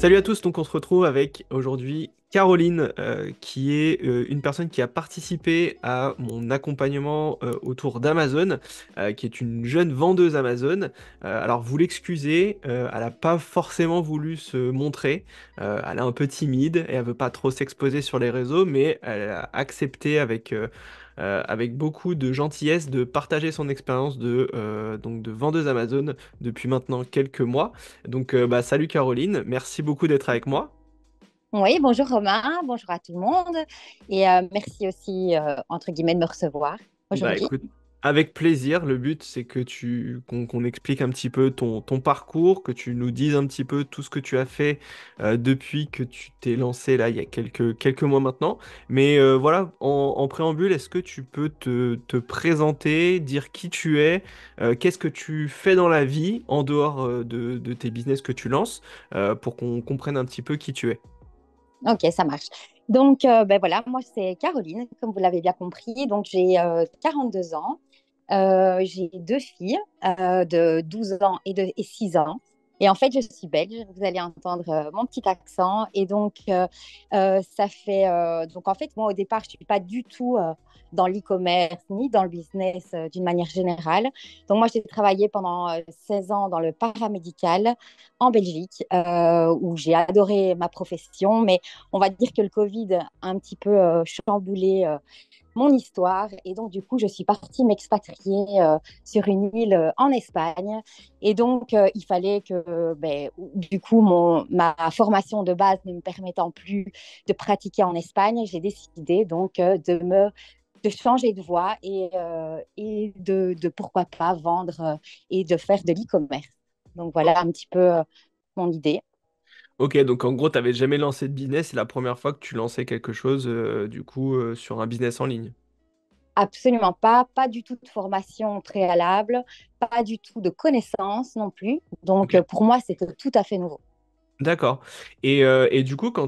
Salut à tous, donc on se retrouve avec aujourd'hui Caroline, qui est une personne qui a participé à mon accompagnement autour d'Amazon, qui est une jeune vendeuse Amazon. Alors vous l'excusez, elle n'a pas forcément voulu se montrer, elle est un peu timide et elle veut pas trop s'exposer sur les réseaux, mais elle a accepté avec beaucoup de gentillesse de partager son expérience de vendeuse Amazon depuis maintenant quelques mois. Donc, salut Caroline, merci beaucoup d'être avec moi. Oui, bonjour Romain, bonjour à tout le monde et merci aussi, entre guillemets, de me recevoir Bah aujourd'hui. écoute, avec plaisir. Le but, c'est que qu'on explique un petit peu ton parcours, que tu nous dises un petit peu tout ce que tu as fait depuis que tu t'es lancé là il y a quelques mois maintenant. Mais voilà, en préambule, est-ce que tu peux te présenter, dire qui tu es, qu'est-ce que tu fais dans la vie en dehors de tes business que tu lances, pour qu'on comprenne un petit peu qui tu es? Ok, ça marche. Donc, ben voilà, moi c'est Caroline, comme vous l'avez bien compris. Donc, j'ai 42 ans. J'ai deux filles de 12 ans et 6 ans. Et en fait, je suis belge. Vous allez entendre mon petit accent. Et donc, ça fait. Donc, en fait, moi, au départ, je ne suis pas du tout dans l'e-commerce ni dans le business d'une manière générale. Donc, moi, j'ai travaillé pendant 16 ans dans le paramédical en Belgique, où j'ai adoré ma profession. Mais on va dire que le Covid a un petit peu chamboulé mon histoire. Et donc, du coup, je suis partie m'expatrier sur une île en Espagne. Et donc, il fallait que, ben, du coup, ma formation de base ne me permettant plus de pratiquer en Espagne, j'ai décidé donc de changer de voie et de pourquoi pas vendre et de faire de l'e-commerce. Donc, voilà un petit peu mon idée. Ok, donc en gros, tu n'avais jamais lancé de business, c'est la première fois que tu lançais quelque chose, du coup, sur un business en ligne. Absolument pas, pas du tout de formation préalable, pas du tout de connaissances non plus. Donc, Ok. pour moi, c'était tout à fait nouveau. D'accord. Et du coup, quand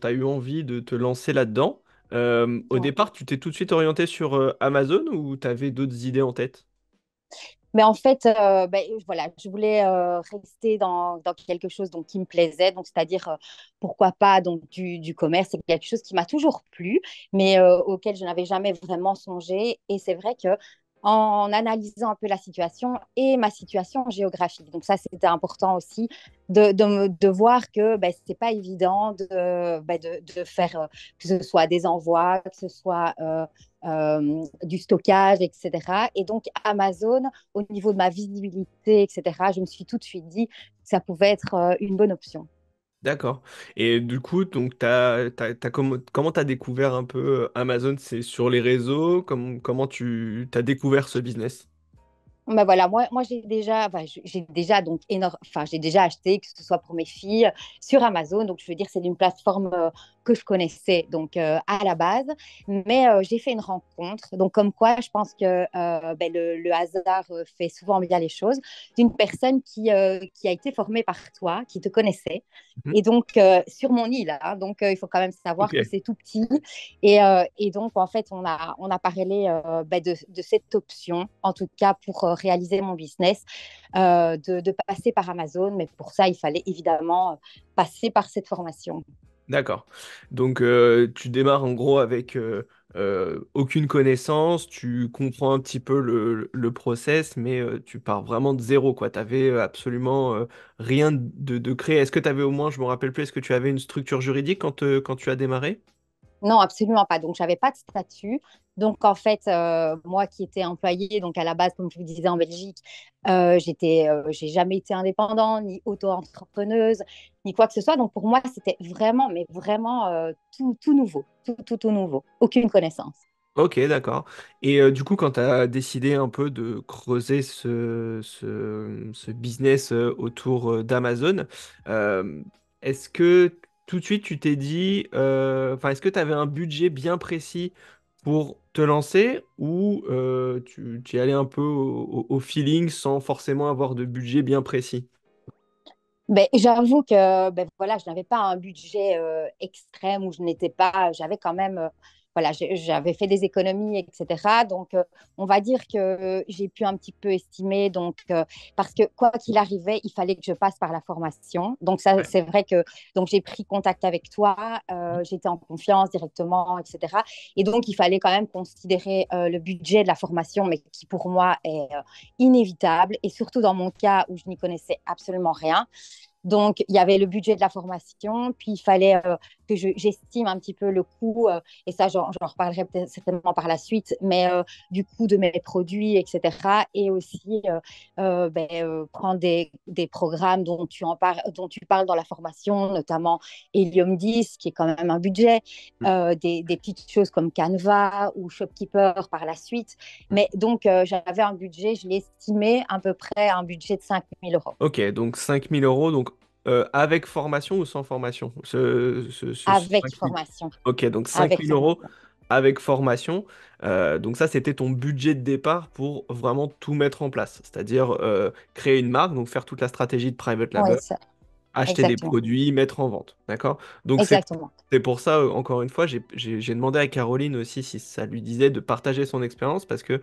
as eu envie de te lancer là-dedans, au Ouais. départ, tu t'es tout de suite orienté sur Amazon ou tu avais d'autres idées en tête? Mais en fait, ben, voilà, je voulais rester dans quelque chose donc, qui me plaisait, donc c'est-à-dire, pourquoi pas donc, du commerce, c'est quelque chose qui m'a toujours plu, mais auquel je n'avais jamais vraiment songé. Et c'est vrai que en analysant un peu la situation et ma situation géographique, donc ça, c'était important aussi de voir que ben, ce n'est pas évident de faire que ce soit des envois, que ce soit du stockage, etc. Et donc, Amazon, au niveau de ma visibilité, etc., je me suis tout de suite dit que ça pouvait être une bonne option. D'accord. Et du coup, donc, comment tu as découvert un peu Amazon? C'est sur les réseaux? Comment tu as découvert ce business? Ben voilà, moi j'ai déjà donc enfin j'ai déjà acheté que ce soit pour mes filles sur Amazon, donc je veux dire c'est une plateforme que je connaissais donc à la base, mais j'ai fait une rencontre, donc comme quoi je pense que ben, le hasard fait souvent bien les choses, d'une personne qui a été formée par toi, qui te connaissait, Mhm. et donc sur mon île, hein, donc il faut quand même savoir que Ok. c'est tout petit, et donc, en fait, on a parlé ben, de cette option, en tout cas pour réaliser mon business, de passer par Amazon. Mais pour ça, il fallait évidemment passer par cette formation. D'accord. Donc, tu démarres en gros avec aucune connaissance, tu comprends un petit peu le process, mais tu pars vraiment de zéro, quoi. Tu avais absolument rien de créé. Est-ce que tu avais au moins, je me rappelle plus, est-ce que tu avais une structure juridique quand tu as démarré? Non, absolument pas. Donc, j'avais pas de statut. Donc, en fait, moi qui étais employée, donc à la base, comme je vous disais en Belgique, j'ai jamais été indépendante, ni auto-entrepreneuse, ni quoi que ce soit. Donc, pour moi, c'était vraiment, mais vraiment tout nouveau, tout nouveau. Aucune connaissance. Ok, d'accord. Et du coup, quand tu as décidé un peu de creuser ce business autour d'Amazon, euh, est-ce que tout de suite tu t'es dit, enfin, est-ce que tu avais un budget bien précis pour te lancer ou tu y allais un peu au feeling sans forcément avoir de budget bien précis? Ben, j'avoue que ben, voilà, je n'avais pas un budget extrême où je n'étais pas, j'avais quand même voilà, j'avais fait des économies, etc. Donc, on va dire que j'ai pu un petit peu estimer. Donc, parce que quoi qu'il arrivait, il fallait que je passe par la formation. Donc, ça, Ouais. c'est vrai que donc j'ai pris contact avec toi, j'étais en confiance directement, etc. Et donc, il fallait quand même considérer le budget de la formation, mais qui pour moi est inévitable. Et surtout dans mon cas où je n'y connaissais absolument rien. Donc, il y avait le budget de la formation, puis il fallait que j'estime un petit peu le coût, et ça, j'en reparlerai peut-être certainement par la suite, mais du coût de mes produits, etc. Et aussi prendre des programmes dont tu parles dans la formation, notamment Helium 10, qui est quand même un budget, Mm. des petites choses comme Canva ou Shopkeeper par la suite. Mm. Mais donc, j'avais un budget, je l'ai estimé à peu près un budget de 5 000 euros. Ok, donc 5 000 euros, donc avec formation ou sans formation? Ce Avec 5 000. formation. Ok, donc cinq Avec mille euros formation. avec formation. Donc ça, c'était ton budget de départ pour vraiment tout mettre en place. C'est-à-dire créer une marque, donc faire toute la stratégie de private Oui, label, ça, acheter des exactement. produits, mettre en vente. D'accord? Donc Exactement. c'est pour ça, encore une fois, j'ai demandé à Caroline aussi si ça lui disait de partager son expérience parce que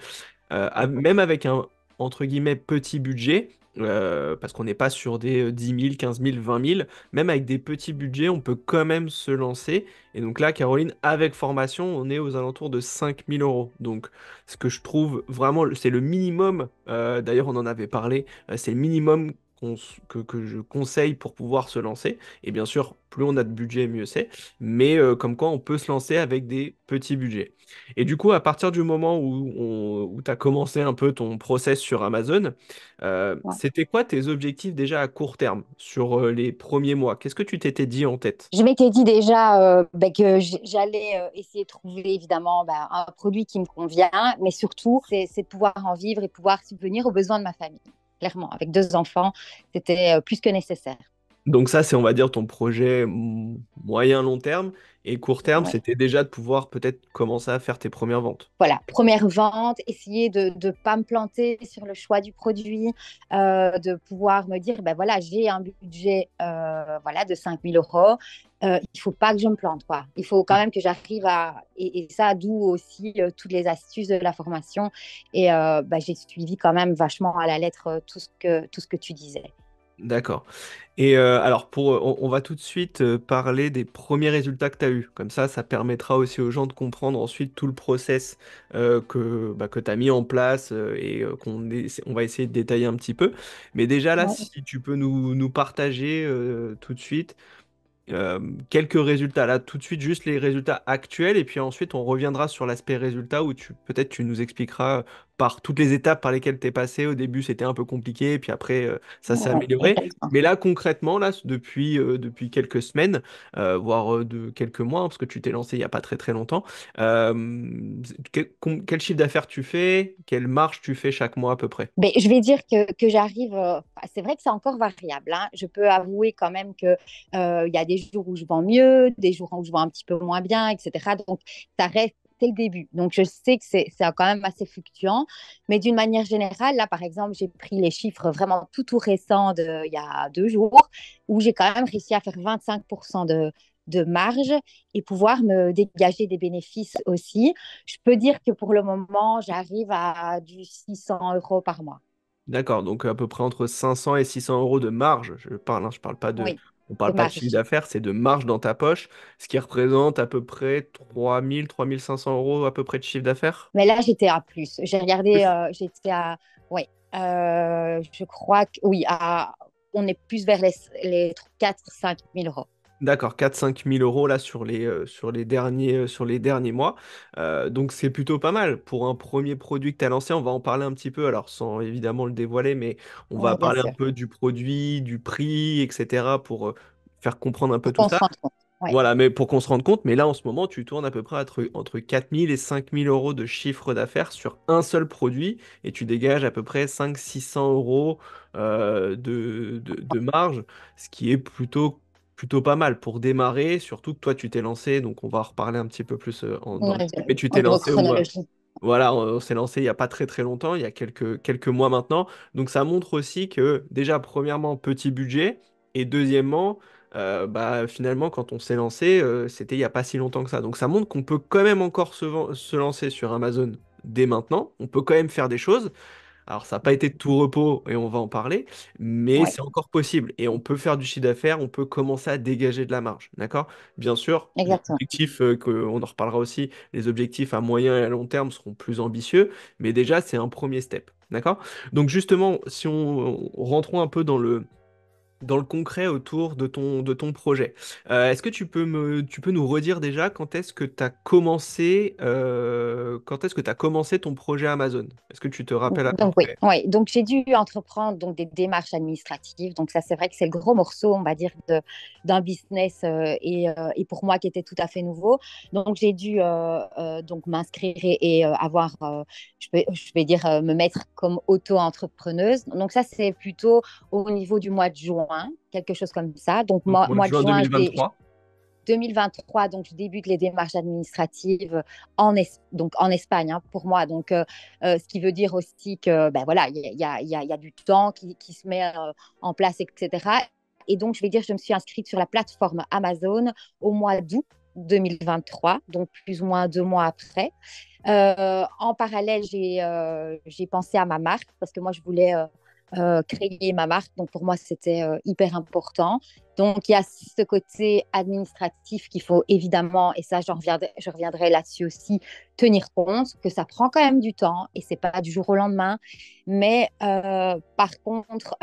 même avec un, entre guillemets, petit budget, parce qu'on n'est pas sur des 10 000, 15 000, 20 000, même avec des petits budgets, on peut quand même se lancer. Et donc là, Caroline, avec formation, on est aux alentours de 5 000 euros. Donc ce que je trouve vraiment, c'est le minimum, d'ailleurs on en avait parlé, c'est le minimum que je conseille pour pouvoir se lancer. Et bien sûr, plus on a de budget, mieux c'est. Mais comme quoi, on peut se lancer avec des petits budgets. Et du coup, à partir du moment où tu as commencé un peu ton process sur Amazon, Ouais. c'était quoi tes objectifs déjà à court terme sur les premiers mois? Qu'est-ce que tu t'étais dit en tête? Je m'étais dit déjà que j'allais essayer de trouver évidemment un produit qui me convient, mais surtout, c'est de pouvoir en vivre et pouvoir subvenir aux besoins de ma famille. Clairement, avec 2 enfants, c'était plus que nécessaire. Donc ça, c'est, on va dire, ton projet moyen long terme. Et court terme, Ouais. c'était déjà de pouvoir peut-être commencer à faire tes premières ventes. Voilà, première vente, essayer de ne pas me planter sur le choix du produit, de pouvoir me dire, ben voilà, j'ai un budget voilà, de 5 000 euros, il ne faut pas que je me plante, quoi. Il faut quand même que j'arrive à... Et ça, d'où aussi toutes les astuces de la formation. Et j'ai suivi quand même vachement à la lettre tout ce que tu disais. D'accord. Et alors, on va tout de suite parler des premiers résultats que tu as eus. Comme ça permettra aussi aux gens de comprendre ensuite tout le process que tu as mis en place et on va essayer de détailler un petit peu. Mais déjà là, Ouais. si tu peux nous partager tout de suite quelques résultats. Là, tout de suite, juste les résultats actuels. Et puis ensuite, on reviendra sur l'aspect résultat où peut-être tu nous expliqueras par toutes les étapes par lesquelles tu es passé. Au début, c'était un peu compliqué. Puis après, ça s'est Ouais, amélioré. exactement. Mais là, concrètement, là, depuis quelques semaines, voire de quelques mois, hein, parce que tu t'es lancé il n'y a pas très très longtemps, quel chiffre d'affaires tu fais? Quelle marge tu fais chaque mois à peu près? Mais je vais dire que j'arrive. C'est vrai que c'est encore variable, hein. Je peux avouer quand même que il y a des jours où je vends mieux, des jours où je vends un petit peu moins bien, etc. Donc, ça reste. C'est le début. Donc, je sais que c'est quand même assez fluctuant. Mais d'une manière générale, là, par exemple, j'ai pris les chiffres vraiment tout récents il y a 2 jours, où j'ai quand même réussi à faire 25% de marge et pouvoir me dégager des bénéfices aussi. Je peux dire que pour le moment, j'arrive à du 600 euros par mois. D'accord, donc à peu près entre 500 et 600 euros de marge. Je parle, hein, je parle pas de, Oui, on de parle pas de chiffre marge. d'affaires, c'est de marge dans ta poche, ce qui représente à peu près 3 500 euros à peu près de chiffre d'affaires. Mais là, j'étais à plus. J'ai regardé, Plus. j'étais à, oui, je crois que, oui, on est plus vers les 4 000 à 5 000 euros. D'accord, 4 5 000 euros là sur les derniers mois. Donc c'est plutôt pas mal pour un premier produit que tu as lancé. On va en parler un petit peu, alors sans évidemment le dévoiler, mais on va Oui, bien parler un sûr. peu du produit, du prix, etc. pour faire comprendre un peu Pour tout qu'on se ça. rende compte. Oui, Voilà, mais pour qu'on se rende compte, mais là en ce moment, tu tournes à peu près entre 4 000 et 5 000 euros de chiffre d'affaires sur un seul produit et tu dégages à peu près 500 600 euros de marge, ce qui est plutôt pas mal pour démarrer, surtout que toi tu t'es lancé, donc on va en reparler un petit peu plus dans ouais, le détail, mais tu au t'es niveau lancé chronologie. voilà, on s'est lancé il n'y a pas très très longtemps, il y a quelques mois maintenant, donc ça montre aussi que déjà, premièrement, petit budget, et deuxièmement, bah, finalement, quand on s'est lancé, c'était il n'y a pas si longtemps que ça. Donc ça montre qu'on peut quand même encore se lancer sur Amazon dès maintenant. On peut quand même faire des choses. Alors, ça n'a pas été de tout repos et on va en parler, mais Oui, c'est encore possible. Et on peut faire du chiffre d'affaires, on peut commencer à dégager de la marge. D'accord? Bien sûr, les exactement. objectifs, on en reparlera aussi, les objectifs à moyen et à long terme seront plus ambitieux, mais déjà, c'est un premier step. D'accord? Donc, justement, si rentrons un peu dans le concret autour de ton projet. Est-ce que tu peux nous redire déjà quand est-ce que tu as commencé, quand est-ce que tu commencé ton projet Amazon? Est-ce que tu te rappelles à peu Donc oui, près? oui. Donc j'ai dû entreprendre donc des démarches administratives. Donc ça, c'est vrai que c'est le gros morceau, on va dire, d'un business et pour moi qui était tout à fait nouveau. Donc j'ai dû donc m'inscrire et avoir, je vais dire, me mettre comme auto-entrepreneuse. Donc ça, c'est plutôt au niveau du mois de juin, quelque chose comme ça. Donc Donc, mois de mois de juin juin, 2023. 2023, donc je débute les démarches administratives donc en Espagne pour moi. Donc, ce qui veut dire aussi que ben voilà, il y a du temps qui se met en place, etc. Et donc, je vais dire, je me suis inscrite sur la plateforme Amazon au mois d'août 2023, donc plus ou moins 2 mois après. En parallèle, j'ai pensé à ma marque parce que moi, je voulais créer ma marque. Donc, pour moi, c'était hyper important. Donc, il y a ce côté administratif qu'il faut évidemment, et ça, je reviendrai là-dessus aussi, tenir compte que ça prend quand même du temps et c'est pas du jour au lendemain. Mais par contre,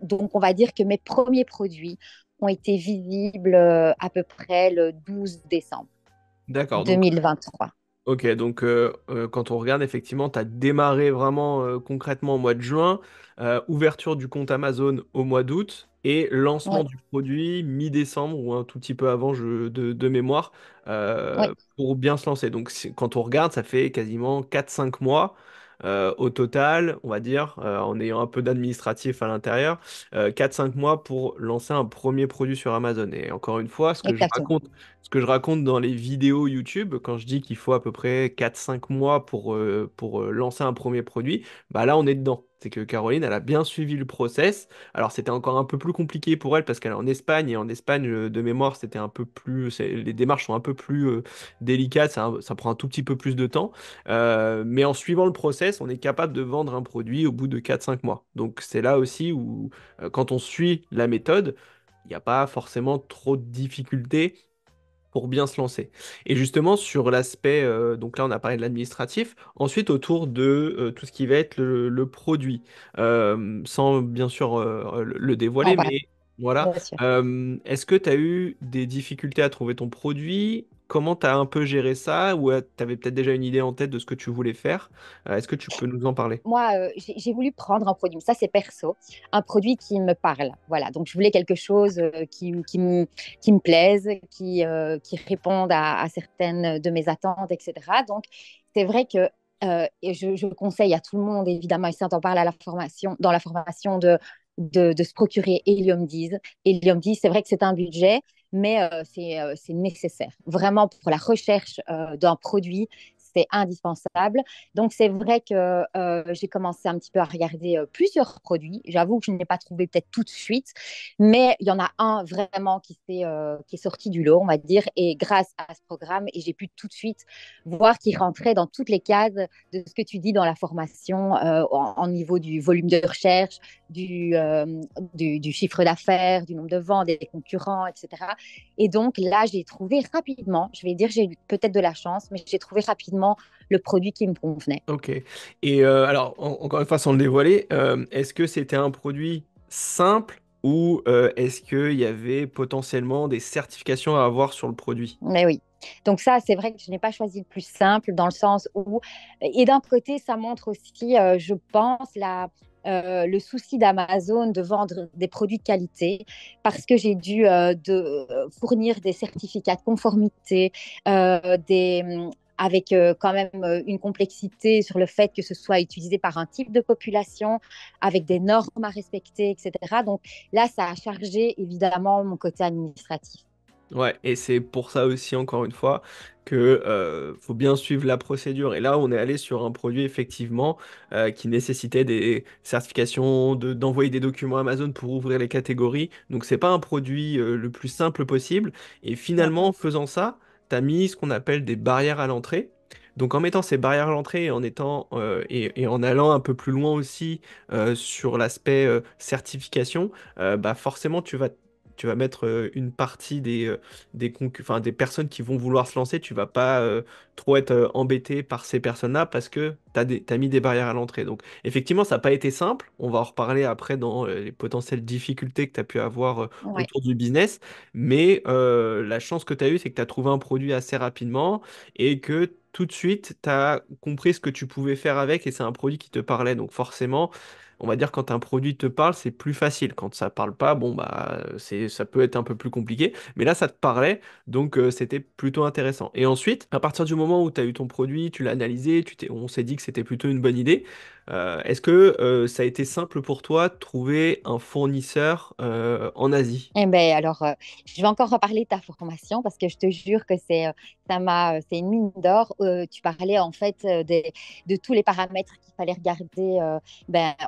donc, on va dire que mes premiers produits ont été visibles à peu près le 12 décembre D'accord, donc 2023. ok, donc quand on regarde, effectivement, tu as démarré vraiment concrètement au mois de juin, ouverture du compte Amazon au mois d'août et Oui, lancement du produit mi-décembre ou un tout petit peu avant de mémoire oui, pour bien se lancer. Donc quand on regarde, ça fait quasiment 4 5 mois au total, on va dire, en ayant un peu d'administratif à l'intérieur, 4 5 mois pour lancer un premier produit sur Amazon. Et encore une fois, exactement. ce que je raconte dans les vidéos YouTube, quand je dis qu'il faut à peu près 4 5 mois pour lancer un premier produit, bah là on est dedans. C'est que Caroline, elle a bien suivi le process. Alors c'était encore un peu plus compliqué pour elle parce qu'elle est en Espagne et en Espagne, de mémoire, c'était un peu plus, les démarches sont un peu plus délicates, ça prend un tout petit peu plus de temps. Mais en suivant le process, on est capable de vendre un produit au bout de 4 5 mois. Donc c'est là aussi où, quand on suit la méthode, il n'y a pas forcément trop de difficultés pour bien se lancer. Et justement, sur l'aspect, donc là on a parlé de l'administratif, ensuite autour de tout ce qui va être le produit. Sans bien sûr le On dévoiler, va, mais voilà. bien sûr. Est-ce que tu as eu des difficultés à trouver ton produit? Comment tu as un peu géré ça? Ou tu avais peut-être déjà une idée en tête de ce que tu voulais faire? Est-ce que tu peux nous en parler? Moi, j'ai voulu prendre un produit, mais ça c'est perso, un produit qui me parle. Voilà, donc je voulais quelque chose qui me plaise, qui réponde à certaines de mes attentes, etc. Donc c'est vrai que et je conseille à tout le monde, évidemment, et ça on parle à la formation, dans la formation de se procurer Helium 10. Helium 10, c'est vrai que c'est un budget, mais c'est nécessaire. Vraiment, pour la recherche d'un produit, c'est indispensable. Donc, c'est vrai que j'ai commencé un petit peu à regarder plusieurs produits. J'avoue que je n'ai pas trouvé peut-être tout de suite, mais il y en a un vraiment qui est sorti du lot, on va dire, et grâce à ce programme, et j'ai pu tout de suite voir qu'il rentrait dans toutes les cases de ce que tu dis dans la formation, en niveau du volume de recherche, du chiffre d'affaires, du nombre de ventes, des concurrents, etc. Et donc là, j'ai trouvé rapidement, je vais dire, j'ai eu peut-être de la chance, mais j'ai trouvé rapidement le produit qui me convenait. Ok. Et alors, encore une fois, sans le dévoiler, est-ce que c'était un produit simple ou est-ce qu'il y avait potentiellement des certifications à avoir sur le produit? Mais oui. Donc ça, c'est vrai que je n'ai pas choisi le plus simple dans le sens où, et d'un côté, ça montre aussi, je pense, le souci d'Amazon de vendre des produits de qualité parce que j'ai dû fournir des certificats de conformité, avec quand même une complexité sur le fait que ce soit utilisé par un type de population, avec des normes à respecter, etc. Donc là, ça a chargé évidemment mon côté administratif. Ouais, et c'est pour ça aussi, encore une fois, que faut bien suivre la procédure. Et là, on est allé sur un produit, effectivement, qui nécessitait des certifications, d'envoyer des documents Amazon pour ouvrir les catégories. Donc, c'est pas un produit le plus simple possible. Et Ouais. finalement, en faisant ça, tu as mis ce qu'on appelle des barrières à l'entrée. Donc, en mettant ces barrières à l'entrée et en étant et en allant un peu plus loin aussi sur l'aspect certification, bah forcément, tu vas mettre une partie enfin, des personnes qui vont vouloir se lancer, tu vas pas trop être embêté par ces personnes-là parce que t'as mis des barrières à l'entrée. Donc, effectivement, ça n'a pas été simple. On va en reparler après dans les potentielles difficultés que tu as pu avoir Ouais. autour du business. Mais la chance que tu as eue, c'est que tu as trouvé un produit assez rapidement et que tout de suite, tu as compris ce que tu pouvais faire avec et c'est un produit qui te parlait. Donc, forcément, on va dire quand un produit te parle, c'est plus facile. Quand ça parle pas, bon bah ça peut être un peu plus compliqué. Mais là, ça te parlait, donc c'était plutôt intéressant. Et ensuite, à partir du moment où tu as eu ton produit, tu l'as analysé, on s'est dit que c'était plutôt une bonne idée. Est-ce que ça a été simple pour toi de trouver un fournisseur en Asie? Eh ben alors, je vais encore reparler de ta formation parce que je te jure que c'est une mine d'or. Tu parlais en fait de tous les paramètres qu'il fallait regarder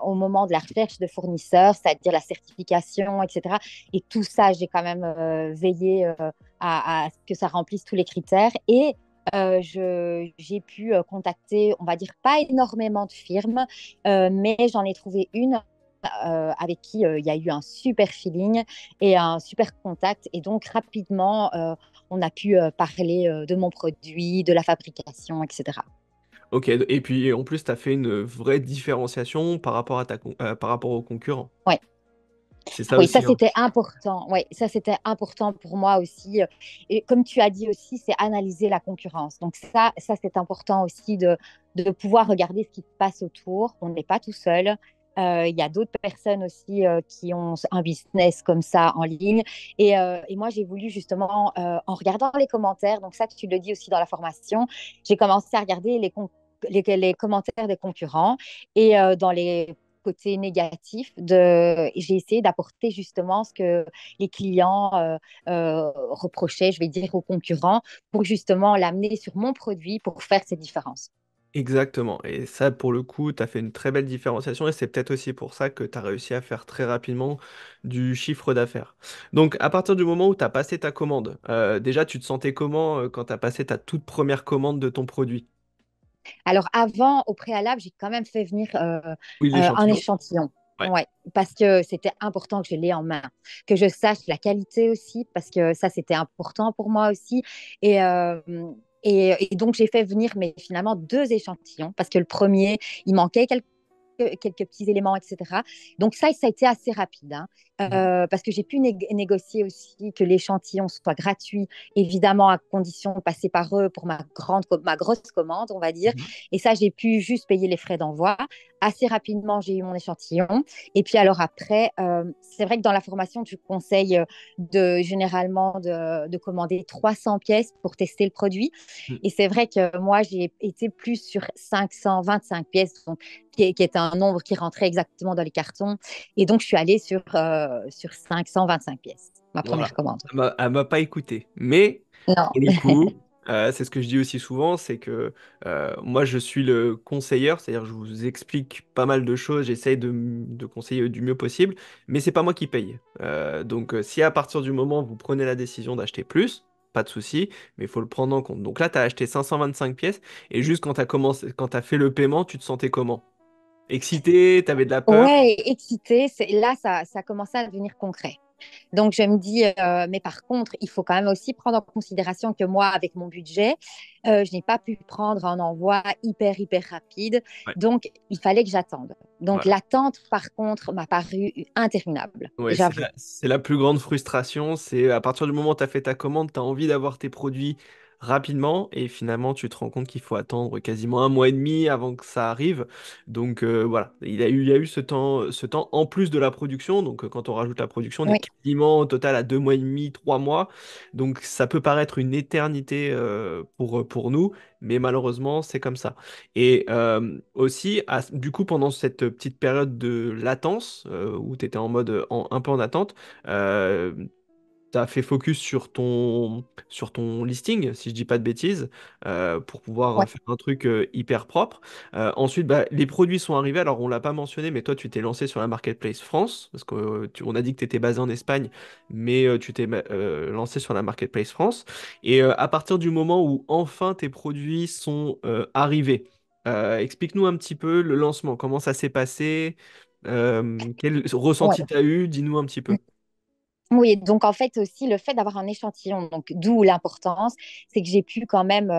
au moment de la recherche de fournisseurs, c'est-à-dire la certification, etc. Et tout ça, j'ai quand même veillé à ce que ça remplisse tous les critères. Et j'ai pu contacter, on va dire, pas énormément de firmes, mais j'en ai trouvé une avec qui il y a eu un super feeling et un super contact. Et donc, rapidement, on a pu parler de mon produit, de la fabrication, etc. Ok, et puis en plus, tu as fait une vraie différenciation par rapport par rapport aux concurrents. Ouais. C'est ça Oui, ça aussi, hein. c'était important. Oui, ça c'était important pour moi aussi. Et comme tu as dit aussi, c'est analyser la concurrence. Donc ça c'est important aussi de pouvoir regarder ce qui se passe autour. On n'est pas tout seul. Il y a d'autres personnes aussi qui ont un business comme ça en ligne. Et moi, j'ai voulu justement, en regardant les commentaires, donc ça, tu le dis aussi dans la formation, j'ai commencé à regarder les commentaires des concurrents et dans les côté négatif j'ai essayé d'apporter justement ce que les clients reprochaient, je vais dire, aux concurrents pour justement l'amener sur mon produit pour faire cette différence. Exactement. Et ça, pour le coup, tu as fait une très belle différenciation et c'est peut-être aussi pour ça que tu as réussi à faire très rapidement du chiffre d'affaires. Donc, à partir du moment où tu as passé ta commande, déjà, tu te sentais comment quand tu as passé ta toute première commande de ton produit? Alors avant, au préalable, j'ai quand même fait venir Oui, un l'échantillon. échantillon. Ouais. Ouais, parce que c'était important que je l'ai en main, que je sache la qualité aussi, parce que ça, c'était important pour moi aussi. Et, euh, et donc, j'ai fait venir, mais finalement, deux échantillons, parce que le premier, il manquait quelques petits éléments, etc. Donc ça a été assez rapide, hein, Mhm. parce que j'ai pu négocier aussi que l'échantillon soit gratuit, évidemment à condition de passer par eux pour ma grosse commande, on va dire. Mhm. Et ça, j'ai pu juste payer les frais d'envoi. Assez rapidement, j'ai eu mon échantillon. Et puis alors après, c'est vrai que dans la formation, tu conseilles généralement de commander 300 pièces pour tester le produit. Mhm. Et c'est vrai que moi, j'ai été plus sur 525 pièces, donc, qui est un nombre qui rentrait exactement dans les cartons. Et donc, je suis allée sur 525 pièces, ma Voilà. première commande. Elle m'a pas écouté. Mais, Non. pour le coup, c'est ce que je dis aussi souvent, c'est que moi, je suis le conseiller, c'est-à-dire je vous explique pas mal de choses, j'essaye de conseiller du mieux possible, mais c'est pas moi qui paye. Donc, si à partir du moment où vous prenez la décision d'acheter plus, pas de souci, mais il faut le prendre en compte. Donc là, tu as acheté 525 pièces, et juste quand tu as commencé, quand tu as fait le paiement, tu te sentais comment? Excité, tu avais de la peur? Ouais, excitée, là, ça commençait à devenir concret. Donc, je me dis, mais par contre, il faut quand même aussi prendre en considération que moi, avec mon budget, je n'ai pas pu prendre un envoi hyper rapide. Ouais, Donc, il fallait que j'attende. Donc, voilà. l'attente, par contre, m'a paru interminable, Ouais, j'avoue. c'est la plus grande frustration. C'est à partir du moment où tu as fait ta commande, tu as envie d'avoir tes produits rapidement et finalement tu te rends compte qu'il faut attendre quasiment un mois et demi avant que ça arrive. Donc voilà, il y a eu ce temps en plus de la production. Donc quand on rajoute la production, on est Oui, quasiment au total à 2 mois et demi, 3 mois. Donc ça peut paraître une éternité pour nous, mais malheureusement c'est comme ça. Et aussi, du coup, pendant cette petite période de latence, où tu étais en mode un peu en attente, euh, as fait focus sur ton listing, si je dis pas de bêtises, pour pouvoir Ouais, faire un truc hyper propre. Ensuite, bah, les produits sont arrivés. Alors, on l'a pas mentionné, mais toi, tu t'es lancé sur la marketplace France, parce qu'on a dit que tu étais basé en Espagne, mais tu t'es lancé sur la marketplace France. Et à partir du moment où enfin tes produits sont arrivés, explique-nous un petit peu le lancement, comment ça s'est passé, quel ressenti ouais. tu as eu, dis-nous un petit peu. Oui, donc en fait aussi le fait d'avoir un échantillon, donc d'où l'importance, c'est que j'ai pu quand même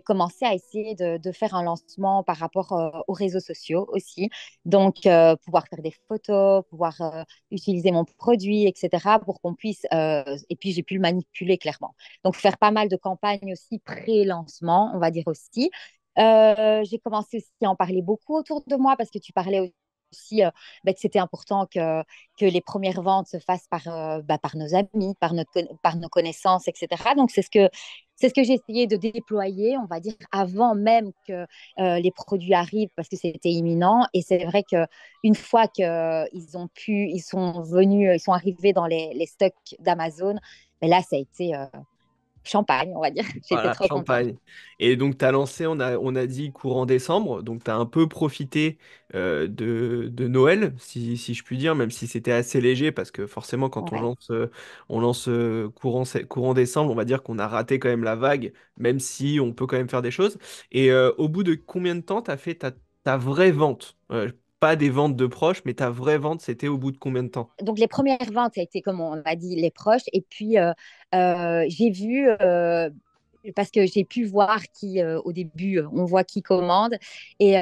commencer à essayer de faire un lancement par rapport aux réseaux sociaux aussi. Donc pouvoir faire des photos, pouvoir utiliser mon produit, etc. pour qu'on puisse, et puis j'ai pu le manipuler clairement. Donc faire pas mal de campagnes aussi pré-lancement, on va dire aussi. J'ai commencé aussi à en parler beaucoup autour de moi parce que tu parlais aussi que c'était important que les premières ventes se fassent par nos amis, par nos connaissances, etc. Donc, c'est ce que j'ai essayé de déployer, on va dire, avant même que les produits arrivent parce que c'était imminent. Et c'est vrai qu'une fois ils sont venus, ils sont arrivés dans les stocks d'Amazon, mais là, ça a été champagne, on va dire. J'étais Voilà, trop contente. champagne. Et donc, tu as lancé, on a dit courant décembre, donc tu as un peu profité de Noël, si je puis dire, même si c'était assez léger, parce que forcément, quand Ouais. on lance courant décembre, on va dire qu'on a raté quand même la vague, même si on peut quand même faire des choses. Et au bout de combien de temps tu as fait ta vraie vente? Pas des ventes de proches, mais ta vraie vente, c'était au bout de combien de temps? Donc, les premières ventes, ça a été, comme on a dit, les proches. Et puis, j'ai vu, parce que j'ai pu voir au début, on voit qui commande. Et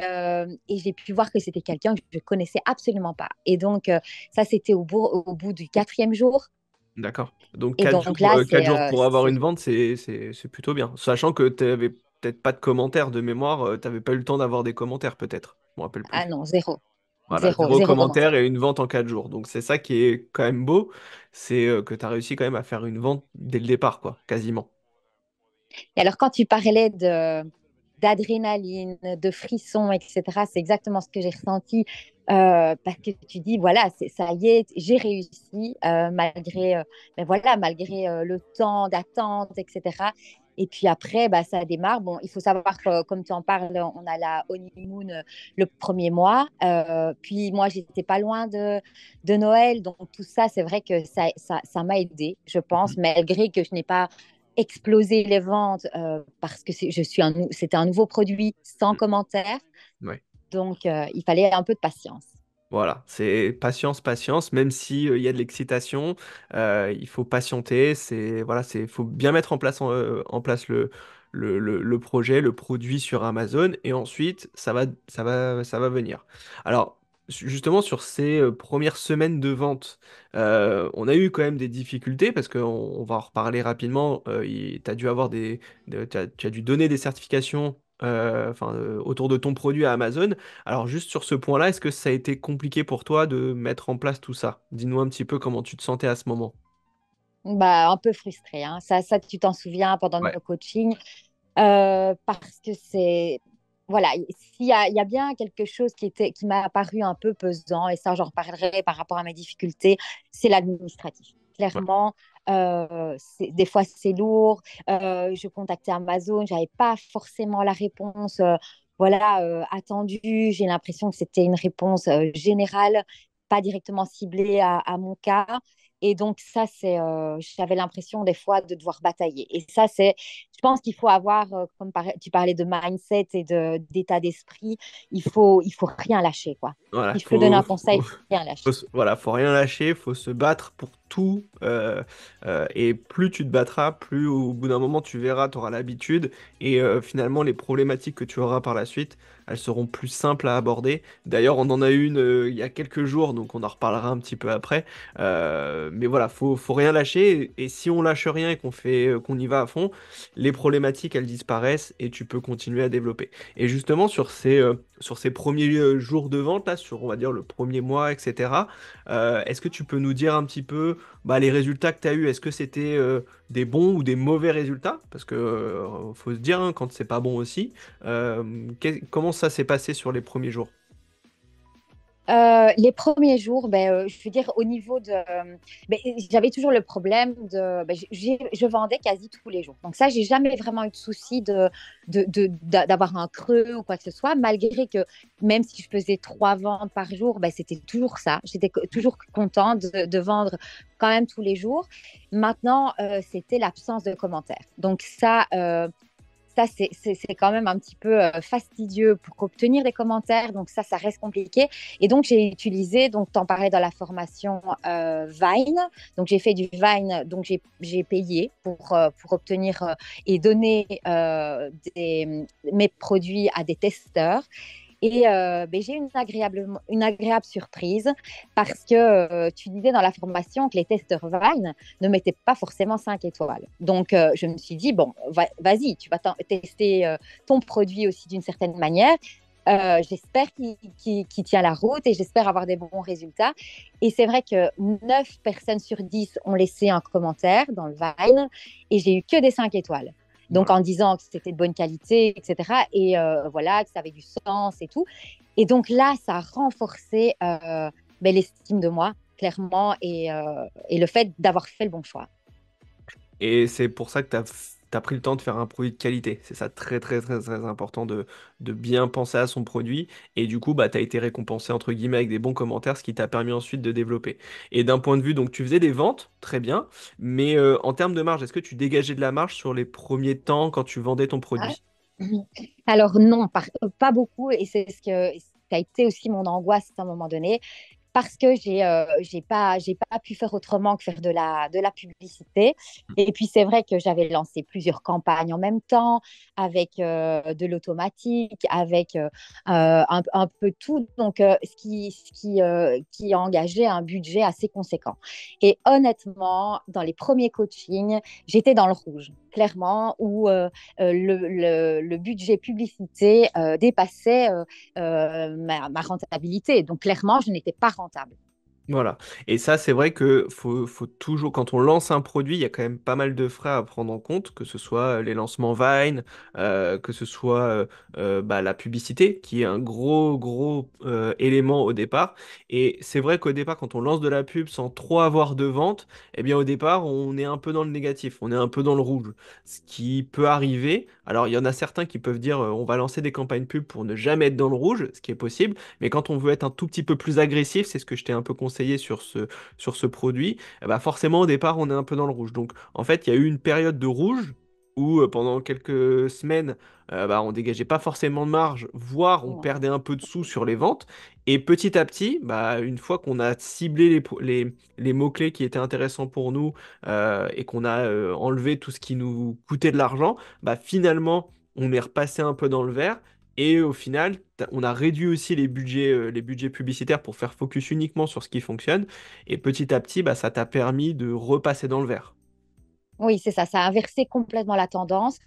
j'ai pu voir que c'était quelqu'un que je connaissais absolument pas. Et donc, ça, c'était au bout du quatrième jour. D'accord. Donc Et donc là, 4 jours pour avoir une vente, c'est plutôt bien. Sachant que tu n'avais peut-être pas de commentaires de mémoire, tu n'avais pas eu le temps d'avoir des commentaires peut-être. Je me rappelle ah plus. non, zéro. Voilà, zéro Zéro commentaire commentaire. et une vente en 4 jours. Donc c'est ça qui est quand même beau, c'est que tu as réussi quand même à faire une vente dès le départ, quoi, quasiment. Et alors, quand tu parlais d'adrénaline, de frissons, etc., c'est exactement ce que j'ai ressenti parce que tu dis, voilà, ça y est, j'ai réussi malgré le temps d'attente, etc. Et puis après, bah, ça démarre. Bon, il faut savoir que, comme tu en parles, on a la honeymoon le premier mois. Puis moi, j'étais pas loin de Noël. Donc tout ça, c'est vrai que ça m'a aidé, je pense, Mhm. malgré que je n'ai pas exploser les ventes parce que c'était un nouveau produit sans commentaire. Ouais. Donc, il fallait un peu de patience. Voilà, c'est patience, patience, même si il y a de l'excitation, il faut patienter, faut bien mettre en place le projet, le produit sur Amazon, et ensuite ça va venir. Alors, justement sur ces premières semaines de vente, on a eu quand même des difficultés parce qu'on va en reparler rapidement. Tu as dû tu as dû donner des certifications. Autour de ton produit à Amazon. Alors juste sur ce point-là, est-ce que ça a été compliqué pour toi de mettre en place tout ça? Dis-nous un petit peu comment tu te sentais à ce moment. Bah, un peu frustrée, hein. Ça, tu t'en souviens pendant Ouais. nos coachings, parce que voilà, il y a bien quelque chose qui m'a apparu un peu pesant, et ça, j'en reparlerai par rapport à mes difficultés, c'est l'administratif. Ouais. Clairement, des fois, c'est lourd. Je contactais Amazon, j'avais pas forcément la réponse, attendue. J'ai l'impression que c'était une réponse générale, pas directement ciblée à mon cas. Et donc, j'avais l'impression des fois de devoir batailler. Et ça, je pense qu'il faut avoir, tu parlais de mindset et d'état d'esprit, il faut rien lâcher, quoi. Voilà, Si je peux donner un conseil, il faut rien lâcher. voilà, faut rien lâcher, faut se battre pour tout. Et plus tu te battras, plus au bout d'un moment tu verras, tu auras l'habitude. Et finalement, les problématiques que tu auras par la suite, elles seront plus simples à aborder. D'ailleurs, on en a une il y a quelques jours, donc on en reparlera un petit peu après. Mais voilà, faut rien lâcher. Et si on lâche rien et qu'on y va à fond, les problématiques, elles disparaissent et tu peux continuer à développer. Et justement, sur ces premiers jours de vente, là, sur on va dire le premier mois, etc., est-ce que tu peux nous dire un petit peu bah, les résultats que tu as eus? Est-ce que c'était des bons ou des mauvais résultats? Parce que faut se dire, hein, quand c'est pas bon aussi. Comment ça s'est passé sur les premiers jours? Les premiers jours, je veux dire, au niveau de. J'avais toujours le problème de. Je vendais quasi tous les jours. Donc, ça, j'ai jamais vraiment eu de souci d'avoir un creux ou quoi que ce soit, malgré que même si je faisais 3 ventes par jour, c'était toujours ça. J'étais toujours contente de vendre quand même tous les jours. Maintenant, c'était l'absence de commentaires. Donc, ça, c'est quand même un petit peu fastidieux pour obtenir des commentaires. Donc, ça reste compliqué. Et donc, j'ai utilisé, donc, tu en parlais dans la formation Vine. Donc, j'ai fait du Vine. Donc, j'ai payé pour obtenir et donner mes produits à des testeurs. Et j'ai une agréable surprise parce que tu disais dans la formation que les testeurs Vine ne mettaient pas forcément 5 étoiles. Donc, je me suis dit, bon, vas-y, tu vas tester ton produit aussi d'une certaine manière. J'espère qu'il tient la route et j'espère avoir des bons résultats. Et c'est vrai que 9 personnes sur 10 ont laissé un commentaire dans le Vine et j'ai eu que des 5 étoiles. Donc, Voilà. en disant que c'était de bonne qualité, etc. Et voilà, que ça avait du sens et tout. Et donc là, ça a renforcé l'estime de moi, clairement, et le fait d'avoir fait le bon choix. Et c'est pour ça que tu as pris le temps de faire un produit de qualité. C'est ça très très très très important de bien penser à son produit. Et du coup, bah, tu as été récompensé entre guillemets avec des bons commentaires, ce qui t'a permis ensuite de développer. Et d'un point de vue, donc tu faisais des ventes, très bien. Mais en termes de marge, est-ce que tu dégageais de la marge sur les premiers temps quand tu vendais ton Ah. produit? Alors non, pas beaucoup. Et c'est ça a été aussi mon angoisse à un moment donné. Parce que j'ai pas pu faire autrement que faire de la publicité. Et puis c'est vrai que j'avais lancé plusieurs campagnes en même temps, avec de l'automatique, avec un peu tout, donc qui a engagé un budget assez conséquent. Et honnêtement, dans les premiers coachings, j'étais dans le rouge, clairement, où le budget publicité dépassait ma rentabilité. Donc, clairement, je n'étais pas rentable. Voilà. Et ça, c'est vrai que faut toujours, quand on lance un produit, il y a quand même pas mal de frais à prendre en compte, que ce soit les lancements Vine, que ce soit bah, la publicité, qui est un gros élément au départ. Et c'est vrai qu'au départ, quand on lance de la pub sans trop avoir de ventes, eh bien au départ, on est un peu dans le négatif, on est un peu dans le rouge. Ce qui peut arriver. Alors, il y en a certains qui peuvent dire on va lancer des campagnes pub pour ne jamais être dans le rouge, ce qui est possible. Mais quand on veut être un tout petit peu plus agressif, c'est ce que je t'ai un peu conseillé sur ce produit, bah forcément au départ on est un peu dans le rouge. Donc en fait il y a eu une période de rouge où pendant quelques semaines bah, on dégageait pas forcément de marge, voire on Ouais. perdait un peu de sous sur les ventes. Et petit à petit, bah, une fois qu'on a ciblé les mots-clés qui étaient intéressants pour nous et qu'on a enlevé tout ce qui nous coûtait de l'argent, bah, finalement on est repassé un peu dans le vert. Et au final, on a réduit aussi les budgets publicitaires pour faire focus uniquement sur ce qui fonctionne. Et petit à petit, bah, ça t'a permis de repasser dans le vert. Oui, c'est ça. Ça a inversé complètement la tendance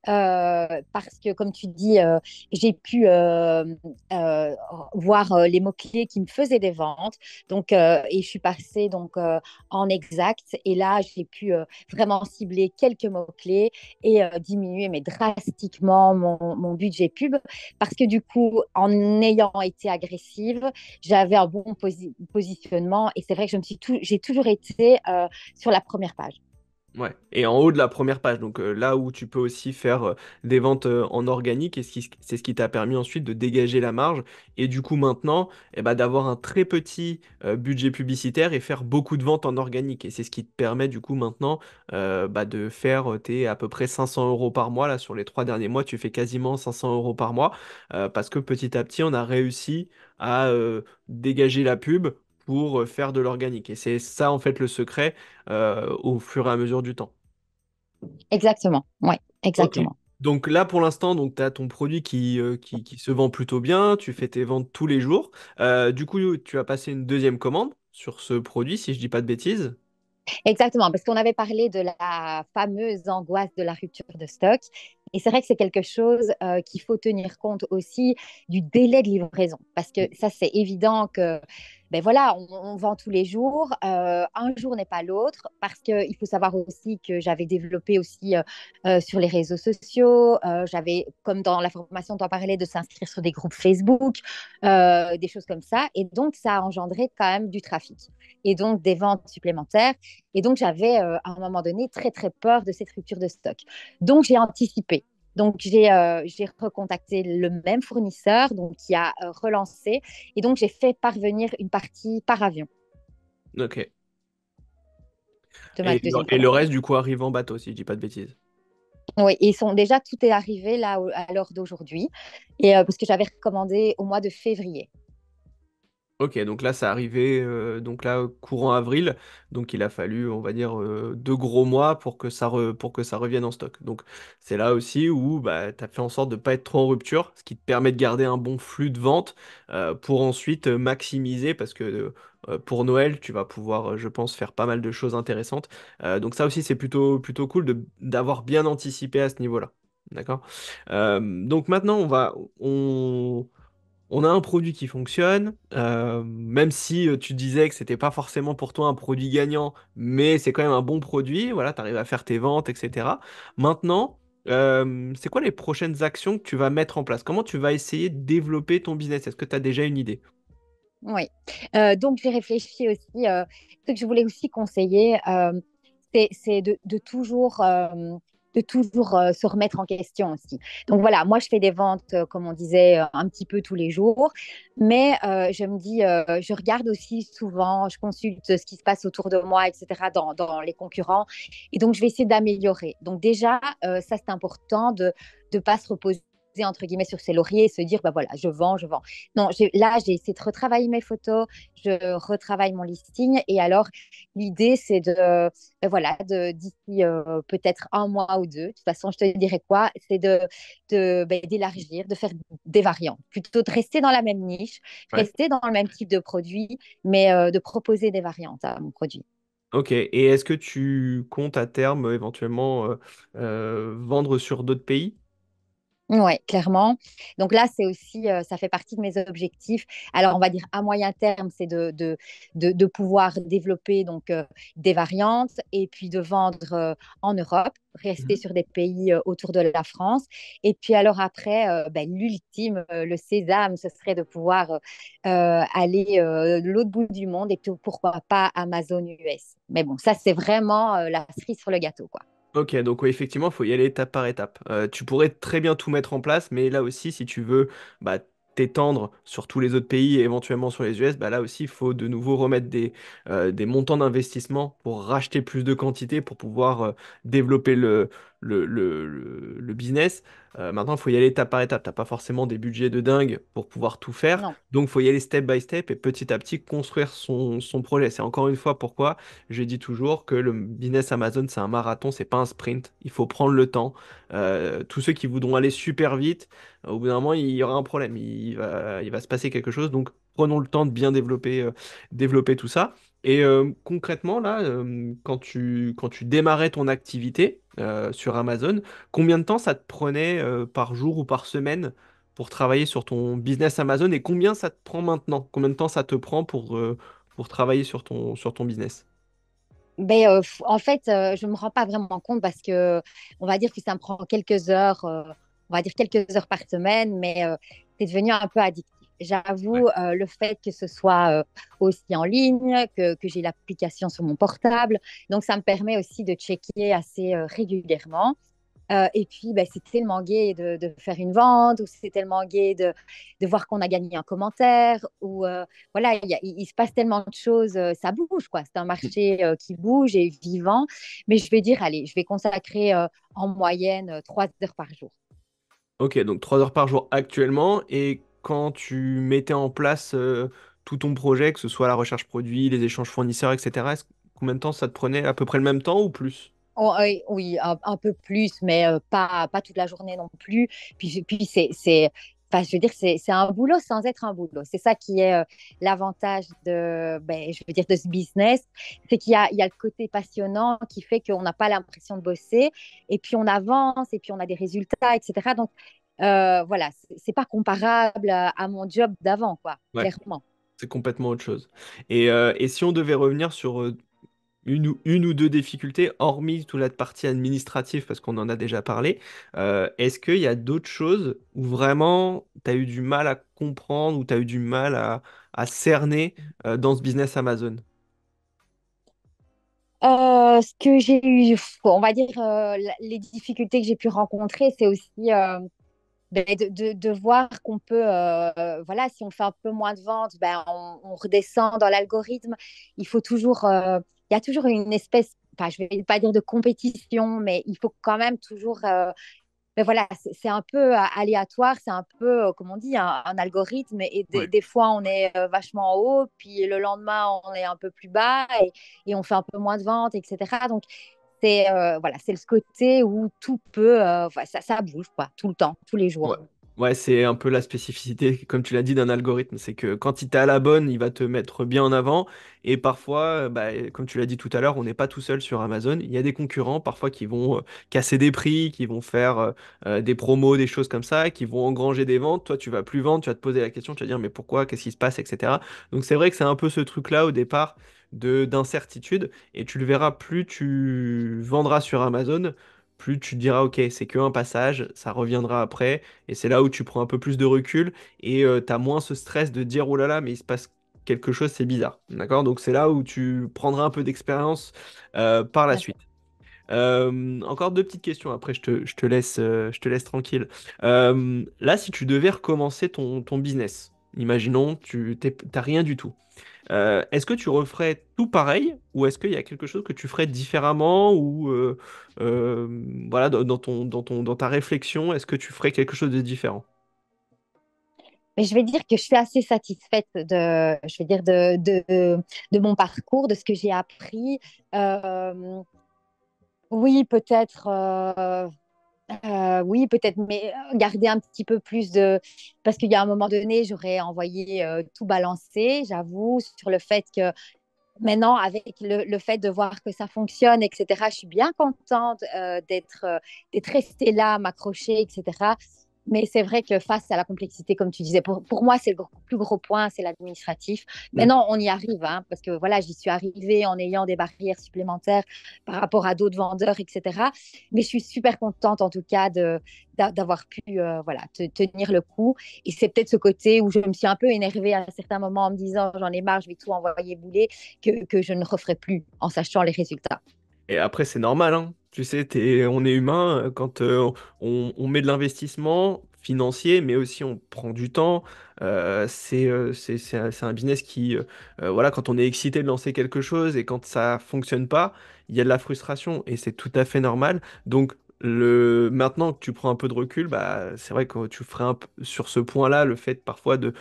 parce que, comme tu dis, j'ai pu euh, voir les mots-clés qui me faisaient des ventes. Donc, et je suis passée donc, en exact. Et là, j'ai pu vraiment cibler quelques mots-clés et diminuer mais drastiquement mon budget pub. Parce que du coup, en ayant été agressive, j'avais un bon positionnement. Et c'est vrai que j'ai toujours été sur la première page. Ouais. Et en haut de la première page, donc là où tu peux aussi faire des ventes en organique, et c'est ce qui t'a permis ensuite de dégager la marge, et du coup maintenant, eh ben, d'avoir un très petit budget publicitaire et faire beaucoup de ventes en organique. Et c'est ce qui te permet du coup maintenant bah, de faire tes à peu près 500 euros par mois. Là, sur les 3 derniers mois, tu fais quasiment 500 euros par mois, parce que petit à petit, on a réussi à dégager la pub pour faire de l'organique. Et c'est ça en fait le secret au fur et à mesure du temps. Exactement. Oui, Ok. exactement. Donc là, pour l'instant, donc tu as ton produit qui se vend plutôt bien, tu fais tes ventes tous les jours. Du coup, tu as passé une deuxième commande sur ce produit, si je dis pas de bêtises. Exactement, parce qu'on avait parlé de la fameuse angoisse de la rupture de stock. Et c'est vrai que c'est quelque chose qu'il faut tenir compte aussi du délai de livraison. Parce que ça, c'est évident que ben voilà, on vend tous les jours. Un jour n'est pas l'autre parce qu'il faut savoir aussi que j'avais développé aussi sur les réseaux sociaux. J'avais, comme dans la formation, on parlait de s'inscrire sur des groupes Facebook, des choses comme ça. Et donc, ça a engendré quand même du trafic et donc des ventes supplémentaires. Et donc, j'avais à un moment donné très, très peur de cette rupture de stock. Donc, j'ai anticipé. Donc, j'ai recontacté le même fournisseur donc, qui a relancé. Et donc, j'ai fait parvenir une partie par avion Ok. de ma deuxième Et le commande. reste, du coup, arrive en bateau, si je dis pas de bêtises. Oui, et ils sont déjà, tout est arrivé là à l'heure d'aujourd'hui. Et parce que j'avais recommandé au mois de février. Ok, donc là, ça arrivait, donc là, courant avril, donc il a fallu, on va dire, 2 gros mois pour que pour que ça revienne en stock. Donc c'est là aussi où bah, tu as fait en sorte de ne pas être trop en rupture, ce qui te permet de garder un bon flux de vente pour ensuite maximiser, parce que pour Noël, tu vas pouvoir, je pense, faire pas mal de choses intéressantes. Donc ça aussi, c'est plutôt cool d'avoir bien anticipé à ce niveau-là. D'accord? Donc maintenant, on a un produit qui fonctionne, même si tu disais que c'était pas forcément pour toi un produit gagnant, mais c'est quand même un bon produit. Voilà, tu arrives à faire tes ventes, etc. Maintenant, c'est quoi les prochaines actions que tu vas mettre en place? Comment tu vas essayer de développer ton business? Est-ce que tu as déjà une idée? Oui. Donc, j'ai réfléchi aussi. Ce que je voulais aussi conseiller, c'est de toujours se remettre en question aussi. Donc, voilà, moi, je fais des ventes, comme on disait, un petit peu tous les jours. Mais je me dis, je regarde aussi souvent, je consulte ce qui se passe autour de moi, etc., dans les concurrents. Et donc, je vais essayer d'améliorer. Donc, déjà, ça, c'est important de ne pas se reposer entre guillemets sur ses lauriers et se dire bah voilà je vends je vends. Non, là, j'ai essayé de retravailler mes photos, je retravaille mon listing. Et alors, l'idée, c'est voilà, d'ici peut-être un mois ou deux, de toute façon, je te dirais quoi, c'est d'élargir, de faire des variantes. Plutôt de rester dans la même niche, Ouais. rester dans le même type de produit, mais de proposer des variantes à mon produit. Ok. Et est-ce que tu comptes à terme éventuellement vendre sur d'autres pays? Oui, clairement. Donc là, c'est aussi, ça fait partie de mes objectifs. Alors, on va dire à moyen terme, c'est de pouvoir développer donc des variantes et puis de vendre en Europe, rester Mhm. sur des pays autour de la France. Et puis alors après, l'ultime, le sésame, ce serait de pouvoir aller de l'autre bout du monde et puis pourquoi pas Amazon US. Mais bon, ça, c'est vraiment la cerise sur le gâteau, quoi. Ok, donc ouais, effectivement, il faut y aller étape par étape. Tu pourrais très bien tout mettre en place, mais là aussi, si tu veux bah, t'étendre sur tous les autres pays et éventuellement sur les US, bah, là aussi, il faut de nouveau remettre des montants d'investissement pour racheter plus de quantité, pour pouvoir développer le business. Maintenant, il faut y aller étape par étape. T'as pas forcément des budgets de dingue pour pouvoir tout faire, Non. donc il faut y aller step by step et petit à petit construire son projet. C'est encore une fois pourquoi je dis toujours que le business Amazon, c'est un marathon, c'est pas un sprint. Il faut prendre le temps. Tous ceux qui voudront aller super vite, au bout d'un moment, il y aura un problème. Il va se passer quelque chose. Donc, prenons le temps de bien développer tout ça. Et concrètement, là, quand tu démarrais ton activité sur Amazon, combien de temps ça te prenait par jour ou par semaine pour travailler sur ton business Amazon et combien ça te prend maintenant? Combien de temps ça te prend pour travailler sur ton business? En fait, je ne me rends pas vraiment compte parce que on va dire que ça me prend quelques heures, on va dire quelques heures par semaine, mais c'est devenu un peu addictif. Ouais. J'avoue, le fait que ce soit aussi en ligne, que j'ai l'application sur mon portable, donc ça me permet aussi de checker assez régulièrement. Et puis, bah, c'est tellement gai de faire une vente, ou c'est tellement gai de voir qu'on a gagné un commentaire, ou voilà, il se passe tellement de choses, ça bouge, quoi. C'est un marché qui bouge et vivant. Mais je vais dire, allez, je vais consacrer en moyenne 3 heures par jour. Ok, donc 3 heures par jour actuellement. Et quand tu mettais en place tout ton projet, que ce soit la recherche produit, les échanges fournisseurs, etc., combien de temps ça te prenait? À peu près le même temps ou plus? Oh, oui, oui, un peu plus, mais pas toute la journée non plus. Puis enfin, je veux dire, c'est un boulot sans être un boulot. C'est ça qui est l'avantage je veux dire, de ce business, c'est qu'il y a le côté passionnant qui fait qu'on n'a pas l'impression de bosser, et puis on avance, et puis on a des résultats, etc. Donc, voilà, c'est pas comparable à mon job d'avant, quoi, Ouais. clairement. C'est complètement autre chose. Et si on devait revenir sur une ou deux difficultés, hormis toute la partie administrative, parce qu'on en a déjà parlé, est-ce qu'il y a d'autres choses où vraiment tu as eu du mal à comprendre, ou tu as eu du mal à cerner dans ce business Amazon? Ce que j'ai eu, on va dire, les difficultés que j'ai pu rencontrer, c'est aussi de voir qu'on peut, voilà, si on fait un peu moins de ventes, ben, on redescend dans l'algorithme. Il faut toujours, il y a toujours une espèce, enfin, je vais pas dire de compétition, mais il faut quand même toujours mais voilà, c'est un peu aléatoire, c'est un peu, comme on dit, un algorithme. Et Ouais. des fois, on est vachement haut, puis le lendemain, on est un peu plus bas et on fait un peu moins de ventes, etc. Donc, c'est voilà, c'est le côté où tout peut, enfin, ça bouge, quoi, tout le temps, tous les Ouais. jours. Ouais, c'est un peu la spécificité, comme tu l'as dit, d'un algorithme. C'est que quand il t'est à la bonne, il va te mettre bien en avant. Et parfois, bah, comme tu l'as dit tout à l'heure, on n'est pas tout seul sur Amazon. Il y a des concurrents parfois qui vont casser des prix, qui vont faire des promos, des choses comme ça, qui vont engranger des ventes. Toi, tu vas plus vendre, tu vas te poser la question, tu vas dire mais pourquoi, qu'est-ce qui se passe, etc. Donc c'est vrai que c'est un peu ce truc-là au départ de d'incertitude. Et tu le verras, plus tu vendras sur Amazon, plus tu te diras ok, c'est qu'un passage, ça reviendra après. Et c'est là où tu prends un peu plus de recul et tu as moins ce stress de dire oh là là, mais il se passe quelque chose, c'est bizarre. D'accord? Donc c'est là où tu prendras un peu d'expérience par la suite. D'accord. Encore deux petites questions, après je te laisse tranquille. Là, si tu devais recommencer ton business, imaginons, t'as rien du tout. Est-ce que tu referais tout pareil ou est-ce qu'il y a quelque chose que tu ferais différemment ou euh, voilà dans ta réflexion, est-ce que tu ferais quelque chose de différent? Mais je vais dire que je suis assez satisfaite je vais dire de mon parcours, de ce que j'ai appris. Euh, oui, peut-être. Oui, peut-être, mais garder un petit peu plus de... Parce qu'il y a un moment donné, j'aurais envoyé tout balancer, j'avoue, sur le fait que maintenant, avec le fait de voir que ça fonctionne, etc., je suis bien contente d'être restée là, m'accrocher, etc. Mais c'est vrai que face à la complexité, comme tu disais, pour moi, c'est plus gros point, c'est l'administratif. Maintenant, on y arrive, hein, parce que voilà, j'y suis arrivée en ayant des barrières supplémentaires par rapport à d'autres vendeurs, etc. Mais je suis super contente, en tout cas, d'avoir pu voilà, tenir le coup. Et c'est peut-être ce côté où je me suis un peu énervée à un certain moment en me disant, j'en ai marre, je vais tout envoyer bouler, que je ne referai plus en sachant les résultats. Et après, c'est normal, hein. Tu sais, on est humain quand on met de l'investissement financier, mais aussi on prend du temps. C'est un business qui, voilà, quand on est excité de lancer quelque chose et quand ça fonctionne pas, il y a de la frustration et c'est tout à fait normal. Donc, maintenant que tu prends un peu de recul, bah, c'est vrai que tu ferais un peu sur ce point-là, le fait parfois de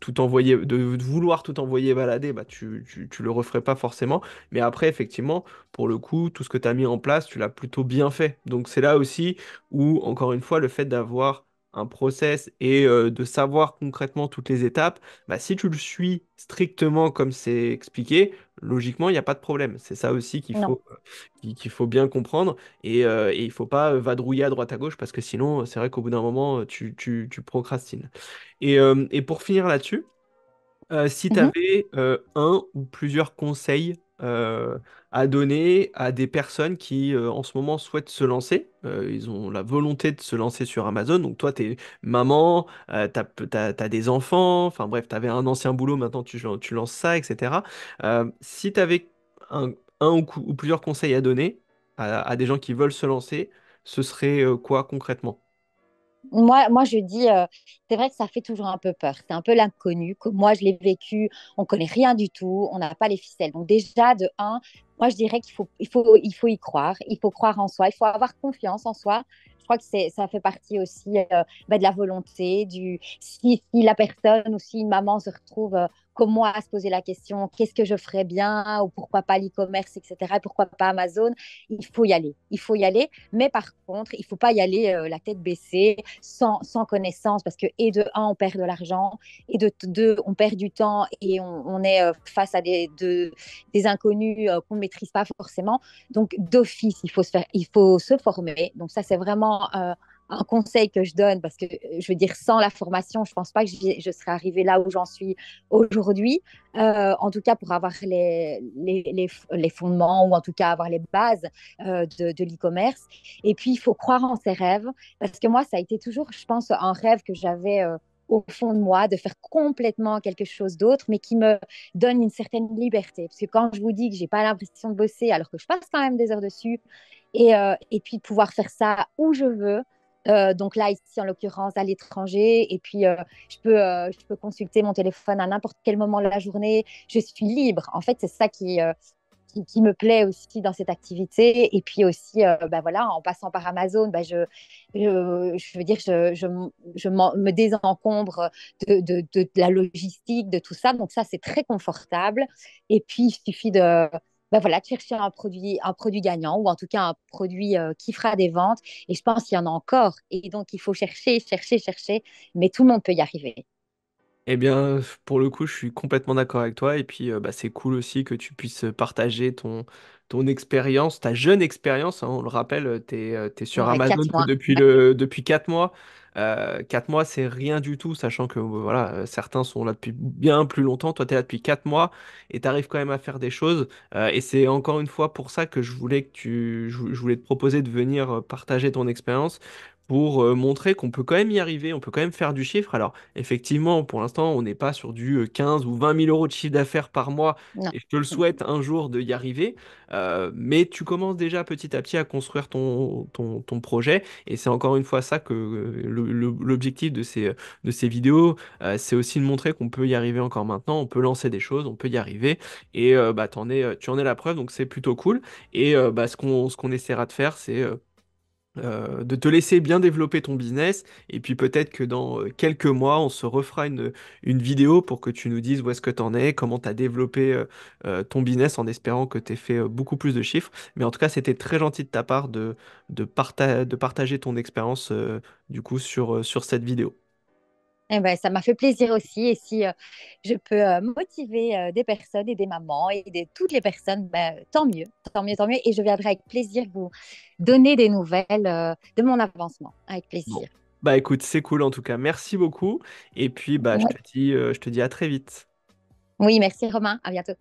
tout envoyer, de vouloir tout envoyer balader, bah, tu le referais pas forcément. Mais après, effectivement, pour le coup, tout ce que tu as mis en place, tu l'as plutôt bien fait. Donc c'est là aussi où, encore une fois, le fait d'avoir un process et de savoir concrètement toutes les étapes, bah, si tu le suis strictement comme c'est expliqué, logiquement, il n'y a pas de problème. C'est ça aussi Non. qu'il faut bien comprendre. Et il faut pas vadrouiller à droite à gauche parce que sinon, c'est vrai qu'au bout d'un moment, tu procrastines. Et pour finir là-dessus, si tu Mhm. avais un ou plusieurs conseils à donner à des personnes qui en ce moment souhaitent se lancer, ils ont la volonté de se lancer sur Amazon, donc toi tu es maman, t'as des enfants, enfin bref, tu avais un ancien boulot, maintenant tu lances ça, etc. Si tu avais un, ou plusieurs conseils à donner à des gens qui veulent se lancer, ce serait quoi concrètement? Moi, je dis, c'est vrai que ça fait toujours un peu peur. C'est un peu l'inconnu. Moi, je l'ai vécu, on connaît rien du tout, on n'a pas les ficelles. Donc déjà, de un, moi, je dirais il faut y croire. Il faut croire en soi. Il faut avoir confiance en soi. Je crois que ça fait partie aussi de la volonté. Si la personne ou si une maman se retrouve comme moi à se poser la question, qu'est-ce que je ferais bien ou pourquoi pas l'e-commerce, etc. Et pourquoi pas Amazon, il faut y aller. Il faut y aller. Mais par contre, il ne faut pas y aller la tête baissée, sans connaissance, parce que, et de un, on perd de l'argent, et de deux, on perd du temps et on est face à des inconnus qu'on ne maîtrise pas forcément. Donc, d'office, il faut se former. Donc, ça, c'est vraiment un conseil que je donne, parce que je veux dire, sans la formation, je pense pas que je serais arrivée là où j'en suis aujourd'hui. En tout cas, pour avoir les fondements ou en tout cas avoir les bases de l'e-commerce. Et puis, il faut croire en ses rêves, parce que moi, ça a été toujours, je pense, un rêve que j'avais au fond de moi, de faire complètement quelque chose d'autre, mais qui me donne une certaine liberté. Parce que quand je vous dis que j'ai pas l'impression de bosser, alors que je passe quand même des heures dessus, et puis de pouvoir faire ça où je veux. Donc là, ici, en l'occurrence, à l'étranger. Et puis, je peux consulter mon téléphone à n'importe quel moment de la journée. Je suis libre. En fait, c'est ça qui me plaît aussi dans cette activité. Et puis aussi, bah voilà, en passant par Amazon, bah je veux dire, me désencombre de la logistique, de tout ça. Donc ça, c'est très confortable. Et puis, il suffit bah voilà, de chercher un produit gagnant ou en tout cas un produit qui fera des ventes. Et je pense qu'il y en a encore. Et donc, il faut chercher, chercher, chercher. Mais tout le monde peut y arriver. Eh bien, pour le coup, je suis complètement d'accord avec toi. Et puis, bah, c'est cool aussi que tu puisses partager ton expérience, ta jeune expérience, hein. On le rappelle, t'es sur Ouais, Amazon 4 que mois. Ouais. depuis 4 mois. 4 mois, c'est rien du tout, sachant que voilà, certains sont là depuis bien plus longtemps. Toi, tu es là depuis 4 mois et tu arrives quand même à faire des choses. Et c'est encore une fois pour ça que je voulais je voulais te proposer de venir partager ton expérience pour montrer qu'on peut quand même y arriver, on peut quand même faire du chiffre. Alors, effectivement, pour l'instant, on n'est pas sur du 15 ou 20 000 euros de chiffre d'affaires par mois, Non. et je te le souhaite un jour de y arriver. Mais tu commences déjà petit à petit à construire ton projet, et c'est encore une fois ça que l'objectif de ces vidéos, c'est aussi de montrer qu'on peut y arriver encore maintenant, on peut lancer des choses, on peut y arriver, et bah, tu en es la preuve, donc c'est plutôt cool. Et bah, ce qu'on essaiera de faire, c'est de te laisser bien développer ton business. Et puis peut-être que dans quelques mois, on se refera une vidéo pour que tu nous dises où est-ce que tu en es, comment tu as développé ton business en espérant que tu aies fait beaucoup plus de chiffres. Mais en tout cas, c'était très gentil de ta part de partager ton expérience du coup sur cette vidéo. Eh ben, ça m'a fait plaisir aussi. Et si je peux motiver des personnes et des mamans et toutes les personnes, ben, tant mieux, tant mieux, tant mieux. Et je viendrai avec plaisir vous donner des nouvelles de mon avancement. Avec Bon. plaisir. Bah écoute, c'est cool en tout cas. Merci beaucoup. Et puis bah Ouais. je te dis à très vite. Oui, merci Romain. À bientôt.